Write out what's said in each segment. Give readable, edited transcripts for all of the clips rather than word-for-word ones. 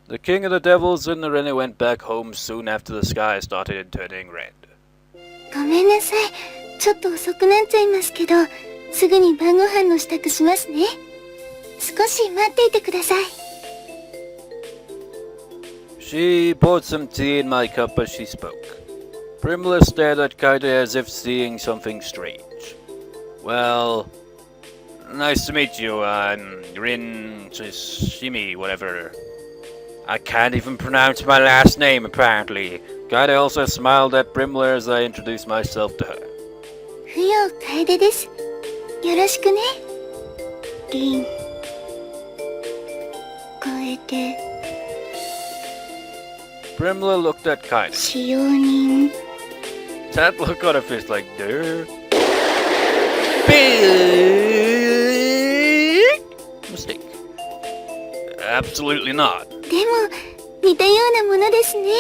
The king of the devils and Nerine went back home soon after the sky started turning red. ごめんなさい。ちょっと遅くなっちゃいますけど、すぐに晩ご飯の支度しますね。少し待っていてください。She poured some tea in my cup as she spoke. Primla stared at Kaide as if seeing something strange. Well, nice to meet you. I'm Rin Shimi, whatever. I can't even pronounce my last name, apparently. Kaide also smiled at Primla as I introduced myself to her. ふよ楓です。よろしくね。リン。楓。Primla looked at Kaide. 使用人。That look on her face like, duh. Big mistake. Absolutely not. でも、似たようなものですね。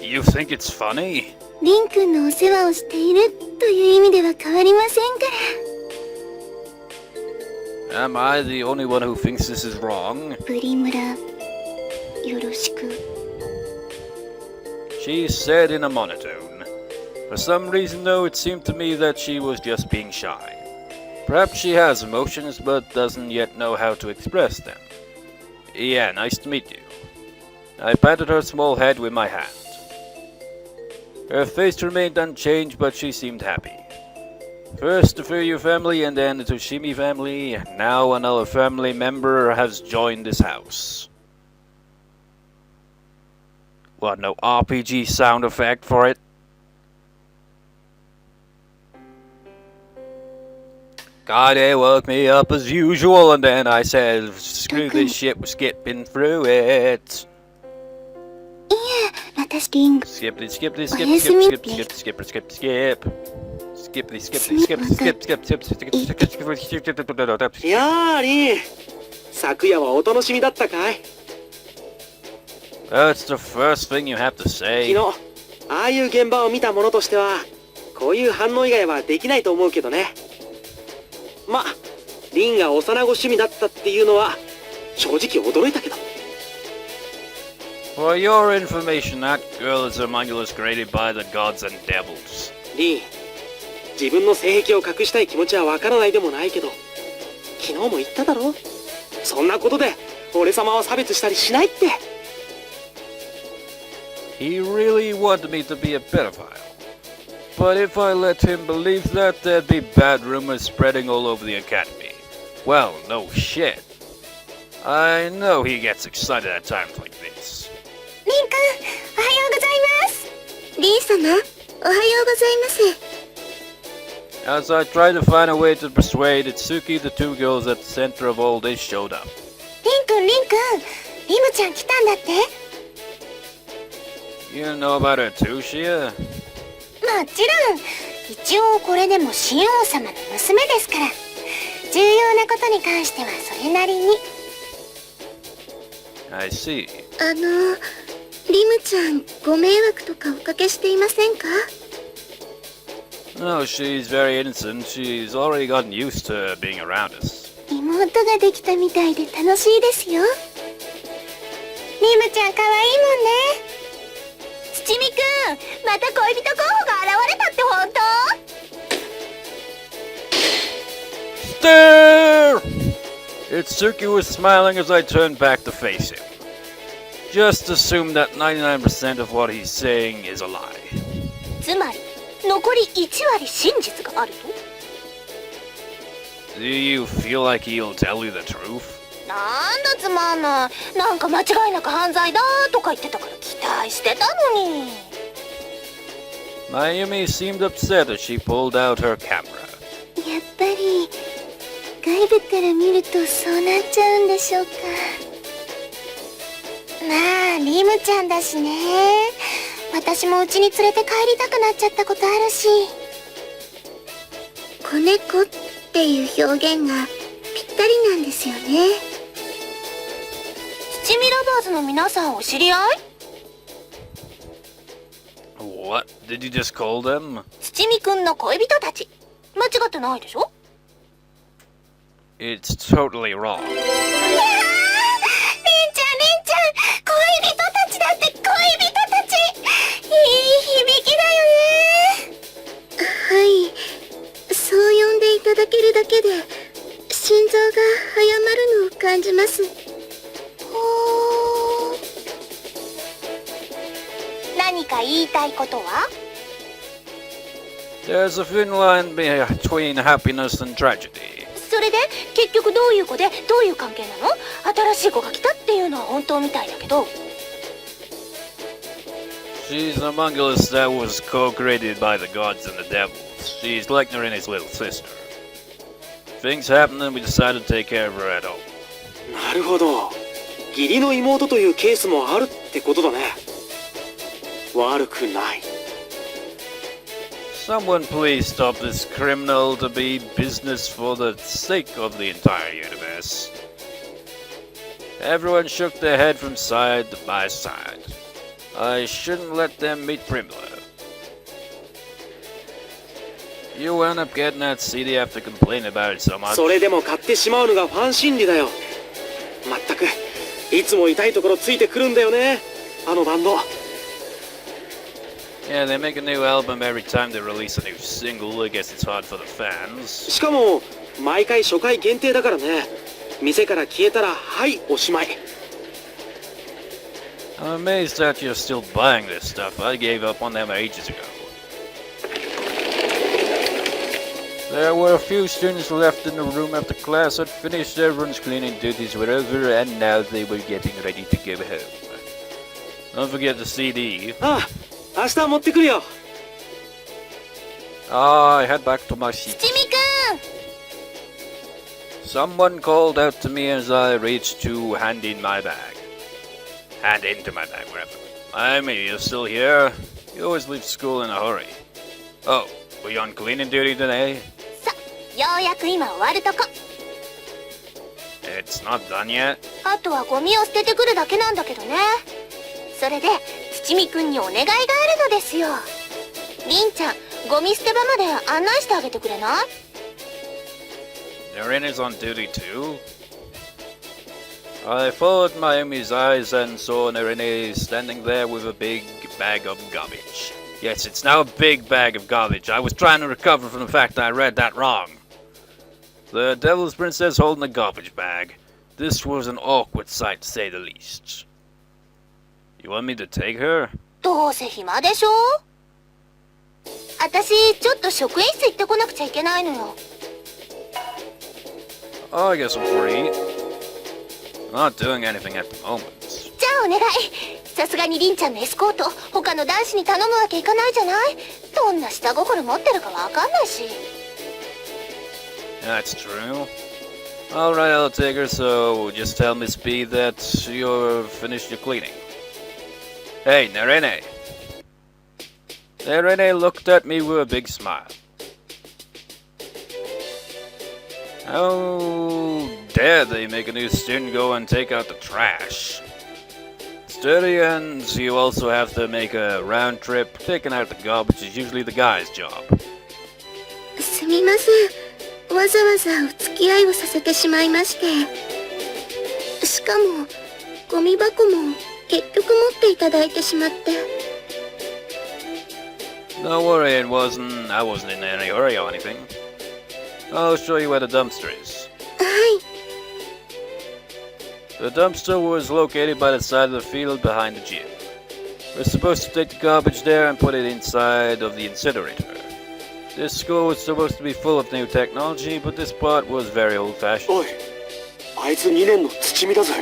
You think it's funny? リン君のお世話をしているという意味では変わりませんか Am I the only one who thinks this is wrong? ら。プリムラ、よろしく。She said in a monotone. For some reason, though, it seemed to me that she was just being shy. Perhaps she has emotions but doesn't yet know how to express them. Yeah, nice to meet you. I patted her small head with my hand. Her face remained unchanged, but she seemed happy. First the Furyu family and then the Toshimi family. Now another family member has joined this house. What, no RPG sound effect for it? Kaide woke me up as usual, and then I said, screw this shit, we're skipping through it. いえ、私リン。Skip this, skip this, お skip, やす skip, み skip, skip, skip, skip, skip. Skip this, skip this, skip, skip, skip, skip, skip, いやーリン、昨夜はお楽しみだったかい？ That's the first thing you have to 昨 say. 日ああいう現場を見た者としてはこういう反応以外はできないと思うけどね。ま、リンが幼子趣味だったっていうのは正直驚いたけど。 For your information, that girl is homunculus created by the gods and devils. リン、自分の性癖を隠したい気持ちはわからないでもないけど、昨日も言っただろ。そんなことで俺様は差別したりしないって。 He really wanted me to be a pedophile. But if I let him believe that, there'd be bad rumors spreading all over the academy. Well, no shit. I know he gets excited at times like this. リン君、おはようございます。リン様、おはようございます。 As I tried to find a way to persuade Itsuki, the two girls at the center of all this showed up. リン君、リムちゃん来たんだって。 You know about her too, Shia? もちろん。一応これでも神王様の娘ですから。重要なことに関してはそれなりに。 I see. リムちゃん、ご迷惑とかおかけしていませんか？ No, she's very innocent. She's already gotten used to being around us. 妹ができたみたいで楽しいですよ。リムちゃん可愛いもんね。七味くん、また恋人候補が現れたって本当？ Stare! Itsuki was smiling as I turned back to face him. Just assume that 99% of what he's saying is a lie. つまり残り1割真実があると？ Do you feel like he'll tell you the truth? なんだつまんない。なんか間違いなく犯罪だとか言ってたから期待してたのに。 Mayumi seemed upset as she pulled out her camera. やっぱり外部から見るとそうなっちゃうんでしょうか。まあリムちゃんだしね。私も家に連れて帰りたくなっちゃったことあるし。子猫っていう表現がぴったりなんですよね。七味ラバーズの皆さんお知り合い？ What did you just call them? 七味くんの恋人たち。間違ってないでしょ？ It's totally wrong. リンちゃんリ感じます。ほー。何か言いたいことは？ There's a thin line between happiness and tragedy. それで結局どういう子でどういう関係なの？新しい子が来たっていうのは本当みたいだけど。She's an homunculus that was co-created by the gods and the devils. She's like Narine's little sister. Things happened and we decided to take care of her at home. なるほど。義理の妹というケースもあるってことだね。悪くない。Someone please stop this criminal to be business for the sake of the entire universe. Everyone shook their head from side by side. I shouldn't let them meet Primula. You wound up getting that CD after complaining about it so much. それでも買ってしまうのがファン心理だよ。まったく、いつも痛いところついてくるんだよね。あのバンド。Yeah, they make a new album every time they release a new single. I guess it's hard for the fans. しかも、毎回初回限定だからね。店から消えたら、はい、おしまい。I'm amazed that you're still buying this stuff. I gave up on them ages ago. There were a few students left in the room after class had finished everyone's cleaning duties were over, and now they were getting ready to go home. Don't forget the CD. ああ、明日持ってくるよ。I head back to my seat. 七味くん。 Someone called out to me as I reached to hand in my bag. Hand into my bag, wherever. Amy, you're still here? You always leave school in a hurry. Oh, were you on cleaning duty today? さ、ようやく今終わるとこ。It's not done yet? あとはゴミを捨ててくるだけなんだけどね。それで、七味くんにお願いがあるのですよ。りんちゃん、ゴミ捨て場まで案内してあげてくれない？ Nerine is on duty too? I followed Mayumi's eyes and saw Nerine standing there with a big bag of garbage. Yes, it's now a big bag of garbage. I was trying to recover from the fact I read that wrong. The Devil's Princess holding a garbage bag. This was an awkward sight to say the least. You want me to take her? どうせ暇でしょ？私、ちょっと職員室行ってこなくちゃいけないのよ。Oh, I guess I'm free. I'm not doing anything at the moment. じゃあお願い。さすがにりんちゃんのエスコート、他の男子に頼むわけいかないじゃない？どんな下心持ってるかわかんないし。That's true. Alright, I'll take her, so just tell Miss B that you're finished your cleaning. Hey, Nerine! Nerine looked at me with a big smile. How dare they make a new student go and take out the trash? It's dirty, and you also have to make a round trip. Taking out the garbage is usually the guy's job. すみません。わざわざお付き合いをさせてしまいまして。しかも、ゴミ箱も結局持っていただいてしまって。Don't worry, I wasn't in any hurry or anything. I'll show you where the dumpster is. はい。 The dumpster was located by the side of the field behind the gym. We're supposed to take the garbage there and put it inside of the incinerator. This school was supposed to be full of new technology, but this part was very old-fashioned. おい、あいつ2年の土見だぜ。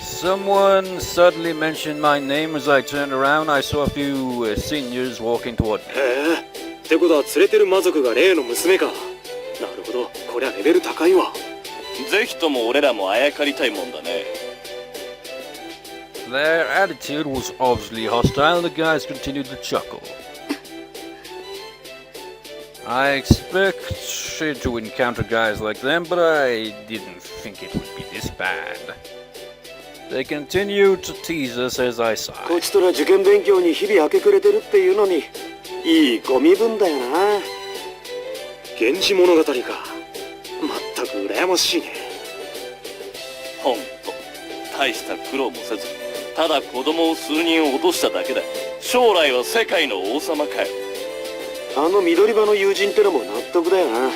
Someone suddenly mentioned my name. As I turned around, I saw a few seniors walking toward me. へえ。ってことは連れてる魔族が例の娘か。なるほど、こりゃレベル高いわ。ぜひとも俺らもあやかりたいもんだね。Their attitude was obviously hostile, and the guys continued to chuckle. I expected to encounter guys like them, but I didn't think it would be this bad. They continued to tease us as I こ sighed. ちとら受験勉強に日々明け暮れてるっていうのに、いいご身分だよな。源氏物語か。まったく羨ましいね。ほんと大した苦労もせず、ただ子供を数人落としただけだ。将来は世界の王様かよ。あの緑場の友人ってのも納得だよな。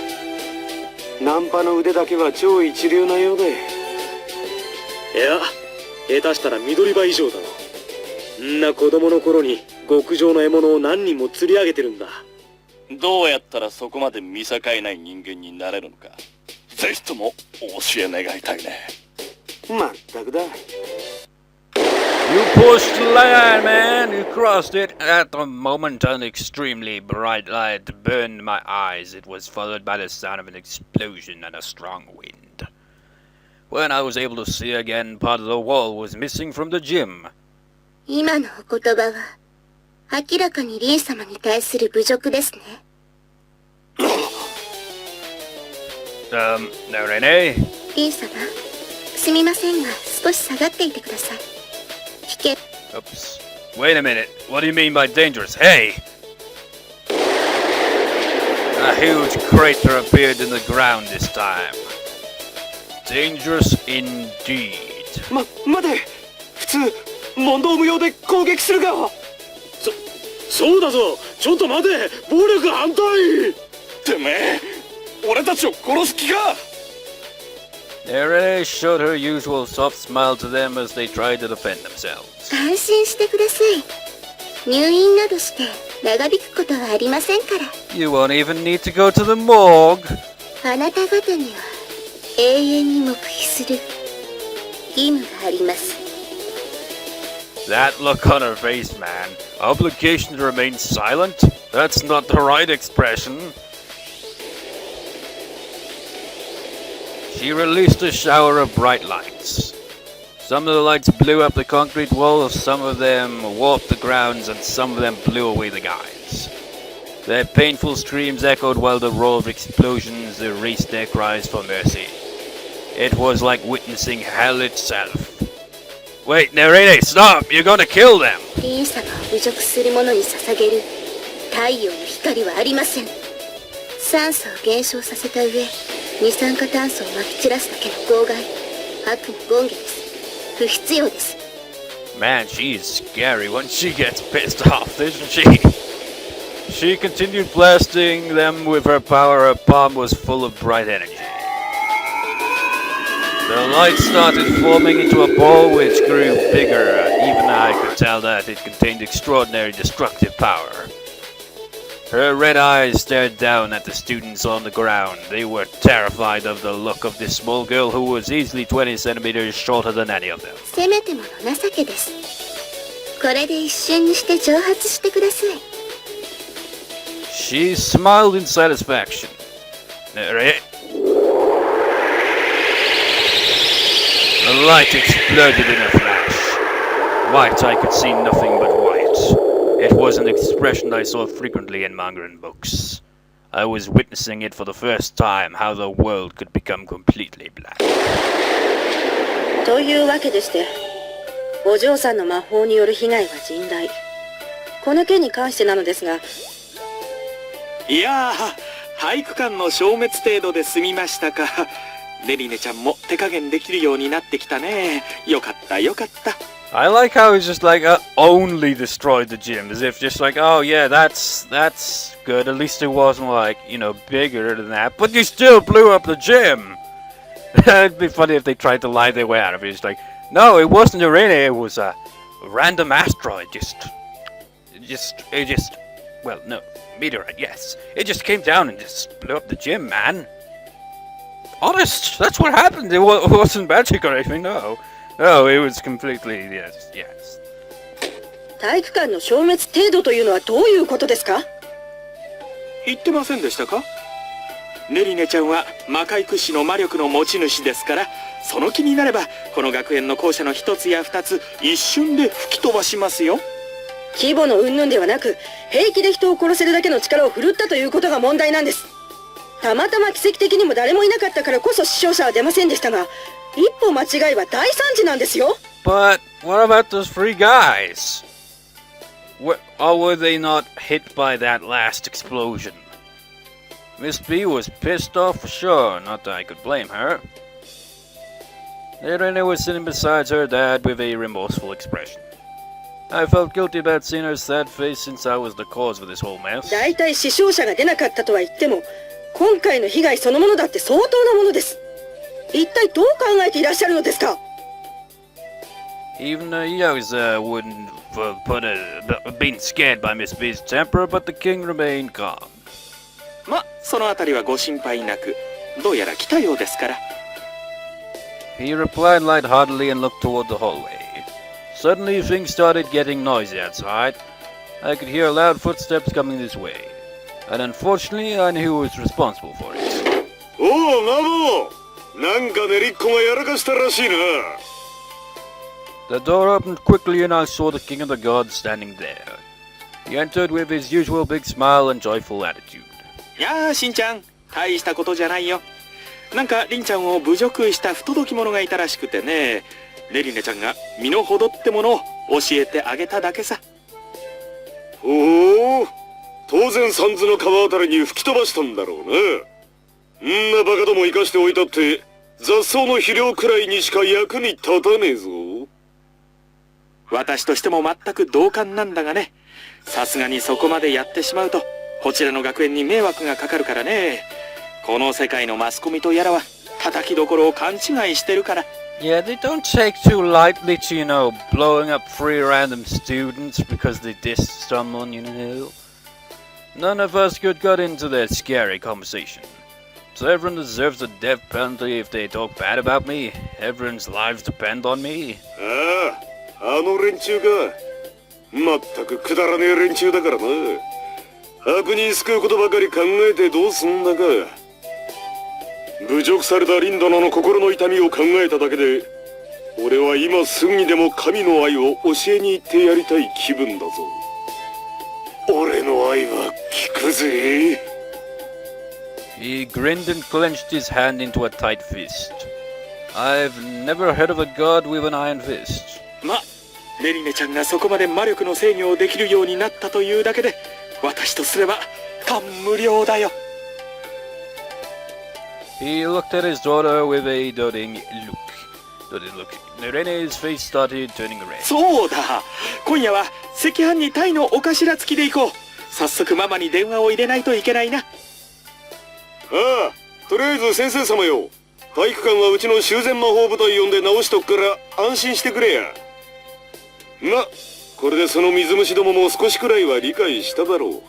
ナンパの腕だけは超一流なようで。いや、下手したら緑場以上だろ。んな子供の頃に極上の獲物を何人も釣り上げてるんだ。どうやったらそこまで見境ない人間になれるのか、ぜひともお教え願いたいね。まったくだ。You pushed the line, man! You crossed it! At the moment, an extremely bright light burned my eyes. It was followed by the sound of an explosion and a strong wind. When I was able to see again, part of the wall was missing from the gym. 今のお言葉は、明らかにリン様に対する侮辱ですね。Nerine? リン様、すみませんが、少し下がっていてください。危険。Oops. Wait a minute. What do you mean by dangerous? Hey! A huge crater appeared in the ground this time. Dangerous indeed. 待て！普通、問答無用で攻撃するが。そうだぞ！ちょっと待て！暴力反対！てめえ、俺たちを殺す気か！ Nerine showed her usual soft smile to them as they tried to defend themselves. 安心してください。入院などして長引くことはありませんから。You won't even need to go to the morgue. あなた方には永遠に黙秘する義務があります。That look on her face, man. Obligation to remain silent? That's not the right expression. She released a shower of bright lights. Some of the lights blew up the concrete walls, some of them warped the grounds, and some of them blew away the guys. Their painful screams echoed while the roar of explosions erased their cries for mercy. It was like witnessing hell itself. Wait, Nerine, stop! You're gonna kill them! リン様を侮辱する者に捧げる太陽の光はありません。酸素を減少させた上、二酸化炭素をまき散らすだけの妨害、悪の権下です。不必要です。Man, she is scary when she gets pissed off, isn't she? She continued blasting them with her power. Her palm was full of bright energy. The light started forming into a ball which grew bigger. Even I could tell that it contained extraordinary destructive power. Her red eyes stared down at the students on the ground. They were terrified of the look of this small girl who was easily 20 centimeters shorter than any of them. せめてもの情けです。これで一瞬にして蒸発してください。She smiled in satisfaction. The light exploded in a flash. White, I could see nothing but white. It was an expression I saw frequently in manga and books. I was witnessing it for the first time, how the world could become completely black. というわけでして、お嬢さんの魔法による被害は甚大。この件に関してなのですが、いやー、俳句館の消滅程度で済みましたか。レリネちゃんも手加減できるようになってきたね。よかったよかった。I like how he's just like only destroyed the gym, as if just like, oh yeah, that's good. At least it wasn't like, you know, bigger than that. But you still blew up the gym. It'd be funny if they tried to lie their way out of it. It's like, no, it wasn't Nerine. It was a random asteroid. Well, no, meteorite. Yes, it just came down and just blew up the gym, man. Honest, that's what happened. It wasn't magic or anything. No. Oh, it was completely, yes. 体育館の消滅程度というのはどういうことですか？言ってませんでしたか？ネリネちゃんは魔界屈指の魔力の持ち主ですから、その気になればこの学園の校舎の一つや二つ一瞬で吹き飛ばしますよ。規模の云々ではなく、平気で人を殺せるだけの力を振るったということが問題なんです。たまたま奇跡的にも誰もいなかったからこそ死傷者は出ませんでしたが、一歩間違いは大惨事なんですよ。But what about those three guys? Or were they not hit by that last explosion? Miss B was pissed off for sure, not that I could blame her. Nerine was sitting beside her dad with a remorseful expression. I felt guilty about seeing her sad face since I was the cause of this whole mess. だいたい死傷者が出なかったとは言っても、今回の被害そのものだって相当なものです。一体どう考えていらっしゃるのですか？ Even a Yakuza wouldn't been scared by Miss B's temper, but the king remained calm. ま、そのあたりはご心配なく。どうやら来たようですから。 He replied lightheartedly and looked toward the hallway. Suddenly, things started getting noisy outside. I could hear loud footsteps coming this way, and unfortunately, I knew who was responsible for it. おお、マモなんか練りっこがやらかしたらしいな。 The door opened quickly, and I saw the king of the gods standing there. He entered with his usual big smile and joyful attitude. やあ、しんちゃん。大したことじゃないよ。なんか、りんちゃんを侮辱した不届き者がいたらしくてね。レリネちゃんが身の程ってものを教えてあげただけさ。おお、当然サンズの川あたりに吹き飛ばしたんだろうな。んなバカども生かしておいたって雑草の肥料くらいにしか役に立たねえぞ。私としても全く同感なんだがね。さすがにそこまでやってしまうとこちらの学園に迷惑がかかるからね。この世界のマスコミとやらは叩きどころを勘違いしてるから。 Yeah, they don't take too lightly to, blowing up three random students because they dissed someone, None of us could get into that scary conversation. So everyone deserves a death penalty if they talk bad about me. Everyone's lives depend on me. ああ、あの連中か。まったくくだらねえ連中だからな。悪人救うことばかり考えてどうすんだか。侮辱されたリンダナの心の痛みを考えただけで、俺は今すぐにでも神の愛を教えに行ってやりたい気分だぞ。俺の愛は効くぜ。 He grinned and clenched his hand into a tight fist. I've never heard of a god with an iron fist. ま、レリネちゃんがそこまで魔力の制御をできるようになったというだけで、私とすれば感無量だよ。 He looked at his daughter with a doting look. Nerine's face started turning red. そうだ。今夜は赤飯にタイのお頭付きで行こう。早速ママに電話を入れないといけないな。ああ、とりあえず先生様よ。体育館はうちの修繕魔法部隊呼んで直しとくから安心してくれや。ま、これでその水虫どもも少しくらいは理解しただろう。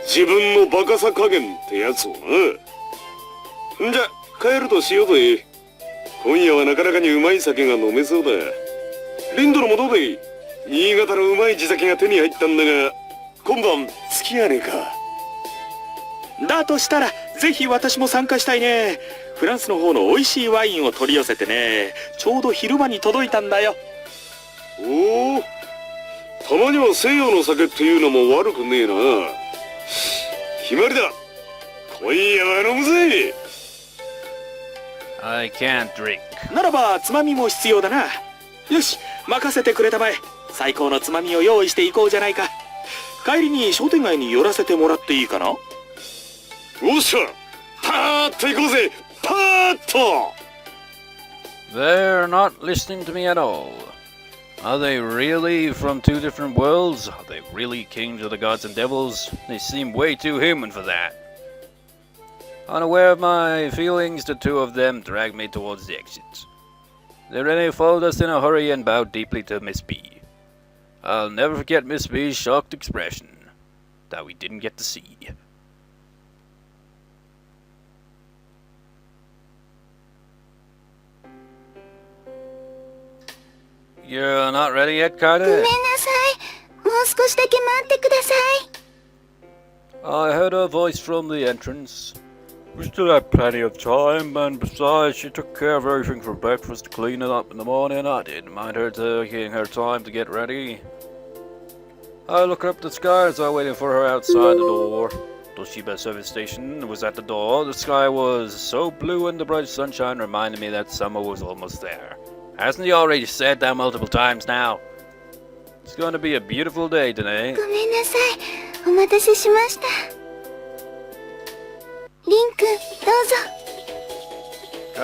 自分のバカさ加減ってやつをな。んじゃ、帰るとしようぜ。今夜はなかなかにうまい酒が飲めそうだ。リンドルもどうだい？新潟のうまい地酒が手に入ったんだが、今晩付き合わねえか。だとしたら、ぜひ私も参加したいね。フランスの方の美味しいワインを取り寄せてね。ちょうど昼間に届いたんだよ。おお、たまには西洋の酒っていうのも悪くねえな。決まりだ。今夜は飲むぜ。I can't drink. ならばつまみも必要だな。よし、任せてくれたまえ。最高のつまみを用意していこうじゃないか。帰りに商店街に寄らせてもらっていいかな。おっしゃ、パーッと行こうぜ。パーッと。 They're not listening to me at all. Are they really from two different worlds? Are they really kings of the gods and devils? They seem way too human for that. Unaware of my feelings, the two of them dragged me towards the exit. Nerine followed us in a hurry and bowed deeply to Miss B. I'll never forget Miss B's shocked expression that we didn't get to see. You're not ready yet, ごめん Kaede? なさい。もう少しだけ待ってください。 I heard her voice from the entrance. We still had plenty of time, and besides, she took care of everything for breakfast, cleaning up in the morning. I didn't mind her taking her time to get ready. I looked up the sky as I waited for her outside the door. Toshiba service station was at the door. The sky was so blue and the bright sunshine reminded me that summer was almost there. Hasn't he already said that multiple times now? It's going to be a beautiful day today. ごめんなさい。お待たせしました。リン君、どう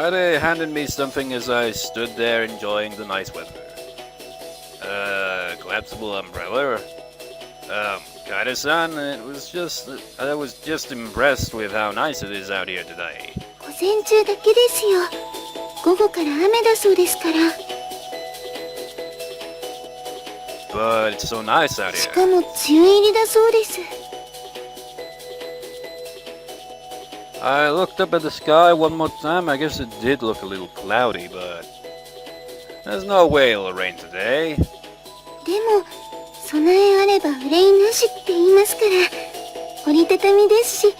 ぞ。 Kaede handed me something as I stood there enjoying the nice weather. Collapsible umbrella? Kaede-san. I was just impressed with how nice it is out here today. 午前中だけですよ。午後から雨だそうですから。 But it's so nice out し here. かも梅雨入りだそうです。 I looked up at the sky one more time. I guess it did look a little cloudy, but there's no way it'll rain today. でも、備えあれば憂いなしって言いますから、折りたたみですし、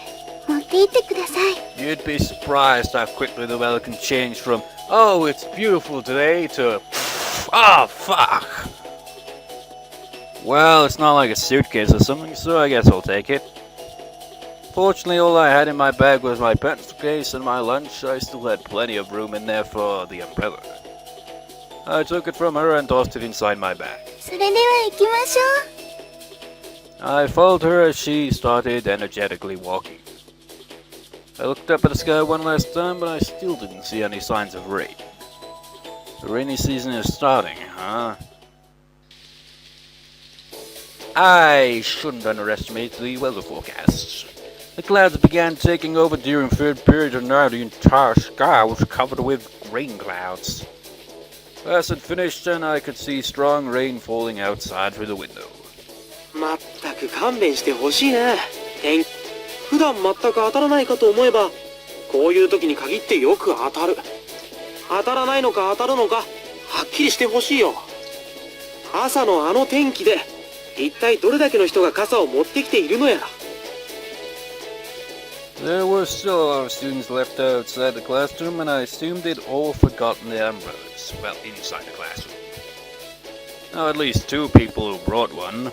持って行ってください。 You'd be surprised how quickly the weather can change from, oh, it's beautiful today, to, oh, fuck. Well, it's not like a suitcase or something, so I guess I'll take it. Fortunately, all I had in my bag was my pencil case and my lunch. I still had plenty of room in there for the umbrella. I took it from her and tossed it inside my bag. それでは行きましょう。 I followed her as she started energetically walking. I looked up at the sky one last time, but I still didn't see any signs of rain. The rainy season is starting, huh? I shouldn't underestimate the weather forecasts. The clouds began taking over during third period, and now the entire sky was covered with rain clouds. As it finished, and I could see strong rain falling outside through the window. まったく勘弁してほしいね。普段全く当たらないかと思えば、こういう時に限ってよく当たる。当たらないのか当たるのか、はっきりしてほしいよ。朝のあの天気で、一体どれだけの人が傘を持ってきているのやら。There were still a lot of students left outside the classroom, and I assumed they'd all forgotten their umbrellas. Well, inside the classroom. Now, at least 2 people who brought one.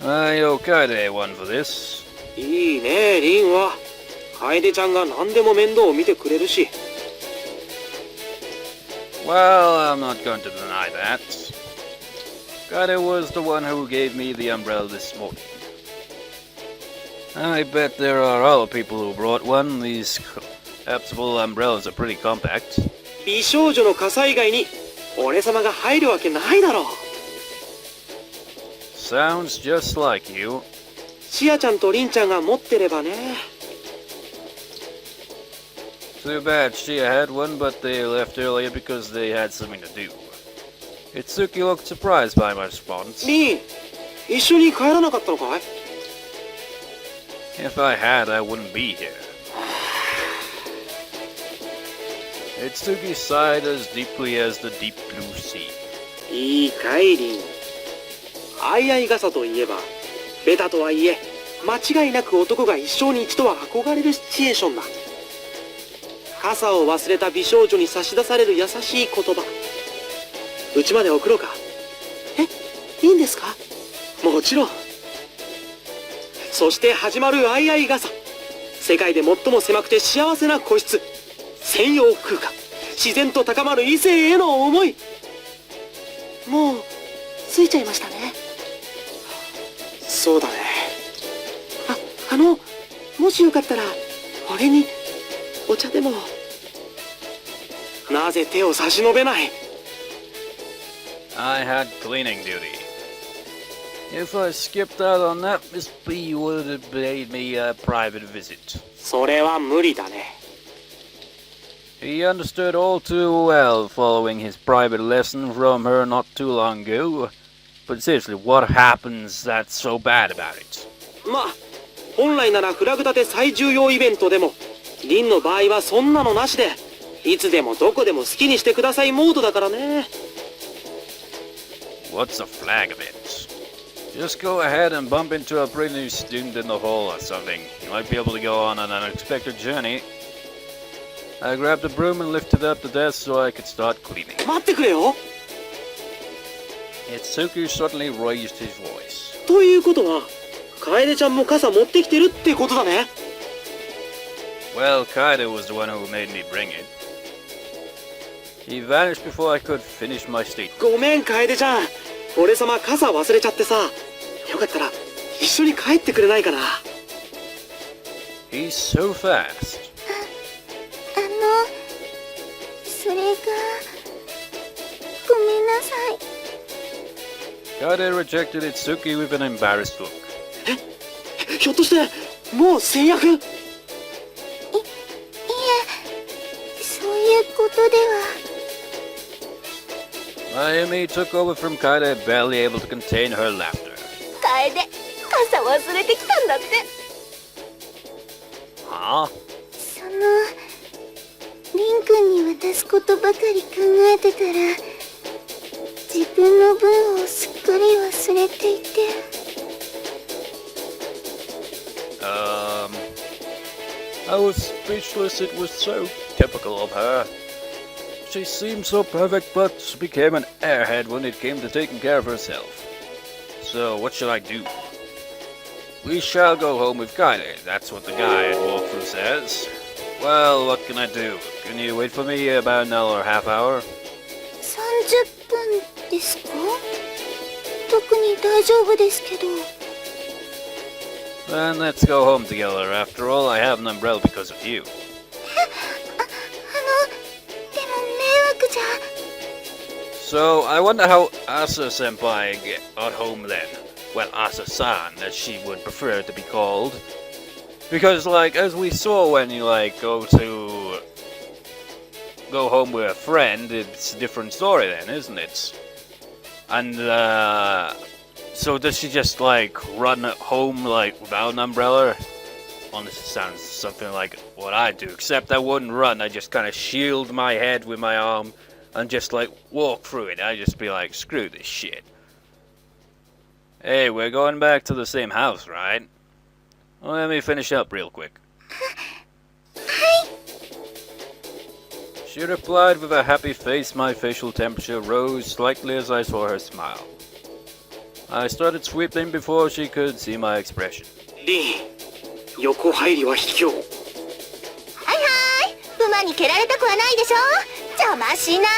I owe Kaede one for this. いいね、リンは。楓ちゃんが何でも面倒を見てくれるし。Well, I'm not going to deny that. Kaede was the one who gave me the umbrella this morning. I bet there are other people who brought one. These collapsible umbrellas are pretty compact. 美少女の傘以外に俺様が入るわけないだろう。Sounds just like you. シアちゃんとリンちゃんが持ってればね。Too bad Shia had one, but they left earlier because they had something to do. Itsuki looked surprised by my response. リン、一緒に帰らなかったのかい？ If I had, I wouldn't be here. Itsuki sighed as deeply as the deep blue sea. いいかい、リン。相合傘といえば、ベタとはいえ、間違いなく男が一生に一度は憧れるシチュエーションだ。傘を忘れた美少女に差し出される優しい言葉。うちまで送ろうか。いいんですか？もちろん。そして始まる相合傘。世界で最も狭くて幸せな個室。専用空間。自然と高まる異性への思い。もう、着いちゃいましたね。そうだね。もしよかったら、俺に、お茶でも。なぜ手を差し伸べない？ I had cleaning duty. If I skipped out on that, Miss B would have paid me a private visit. それは無理だね。He understood all too well following his private lesson from her not too long ago. But seriously, what happens that's so bad about it? まあ、本来ならフラグ立て最重要イベントでも、リンの場合はそんなのなしで、いつでもどこでも好きにしてくださいモードだからね。What's a flag event? Just go ahead and bump into a pretty new student in the hall or something. You might be able to go on an unexpected journey. I grabbed a broom and lifted up the desk so I could start cleaning. 待ってくれよ。Itsuki suddenly raised his voice. ということは、楓ちゃんも傘持ってきてるってことだね。Well, Kaede was the one who made me bring it. He vanished before I could finish my statement. ごめん、楓ちゃん。俺様傘忘れちゃってさ。よかったら、一緒に帰ってくれないかな。He's so fast. それが、ごめんなさい。Kaede rejected Itsuki with an embarrassed look. ひょっとしてもう制約？いえ、そういうことでは。Mayumi took over from Kaede, barely able to contain her laughter. 楓、傘忘れてきたんだって。Huh? その、リン君に渡すことばかり考えてたら、自分の分をすっかり忘れていて。I was speechless. It was so typical of her. She seemed so perfect, but became an airhead when it came to taking care of herself. So, what should I do? We shall go home with Kaede, that's what the guy at walkthrough says. Well, what can I do? Can you wait for me about an hour or half hour? 30分ですか？特に大丈夫ですけど。Then let's go home together. After all, I have an umbrella because of you. でも迷惑じゃ。So, I wonder how Asa-senpai got home then. Well, Asa-san, as she would prefer to be called. Because, like, as we saw when you, like, go home with a friend, it's a different story then, isn't it? And, so does she just, like, run home, like, without an umbrella? Well, this sounds something like what I do, except I wouldn't run. I just kind of shield my head with my arm and just, like, walk through it. I'd just be like, screw this shit. Hey, we're going back to the same house, right? Well, let me finish up real quick. She replied with a happy face. My facial temperature rose slightly as I saw her smile. I started sweeping before she could see my expression. リン、横入りは卑怯。はいはい、馬に蹴られたくはないでしょ。邪魔しない。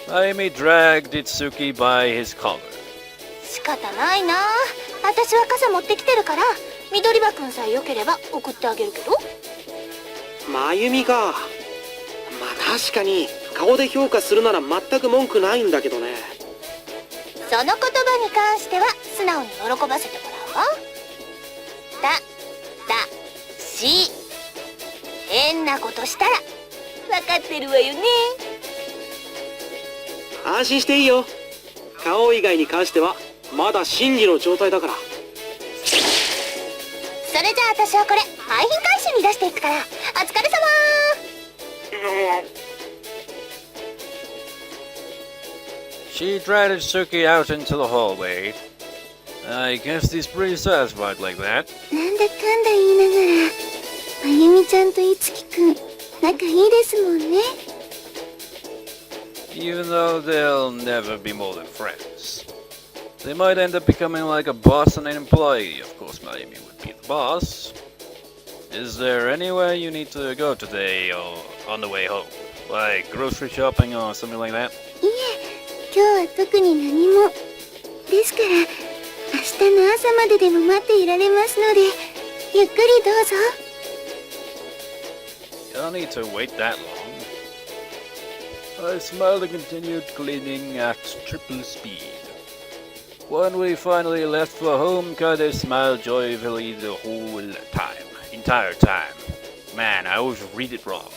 Mayumi dragged Itsuki by his collar. 仕方ないな。私は傘持ってきてるから、緑葉くんさえ良ければ送ってあげるけど。真由美か。まあ確かに顔で評価するなら全く文句ないんだけどね。その言葉に関しては素直に喜ばせてもらうわ。し変なことしたら分かってるわよね。安心していいよ。顔以外に関してはまだ審議の状態だから。それじゃあ私はこれ廃品回収に出していくから、お疲れ様。She dragged Itsuki out into the hallway. I guess he's pretty satisfied like that. なんだかんだ言いながら、まゆみちゃんといつきくん仲いいですもんね。Even though they'll never be more than friends. They might end up becoming like a boss and an employee. Of course, Mayumi would be the boss. Is there anywhere you need to go today or on the way home? Like grocery shopping or something like that? いえ、今日は特に何も。ですから、明日の朝まででも待っていられますので、ゆっくりどうぞ。You don't need to wait that long. I smiled and continued cleaning at triple speed. When we finally left for home, Kaede smiled joyfully the whole time. Entire time. Man, I always read it wrong.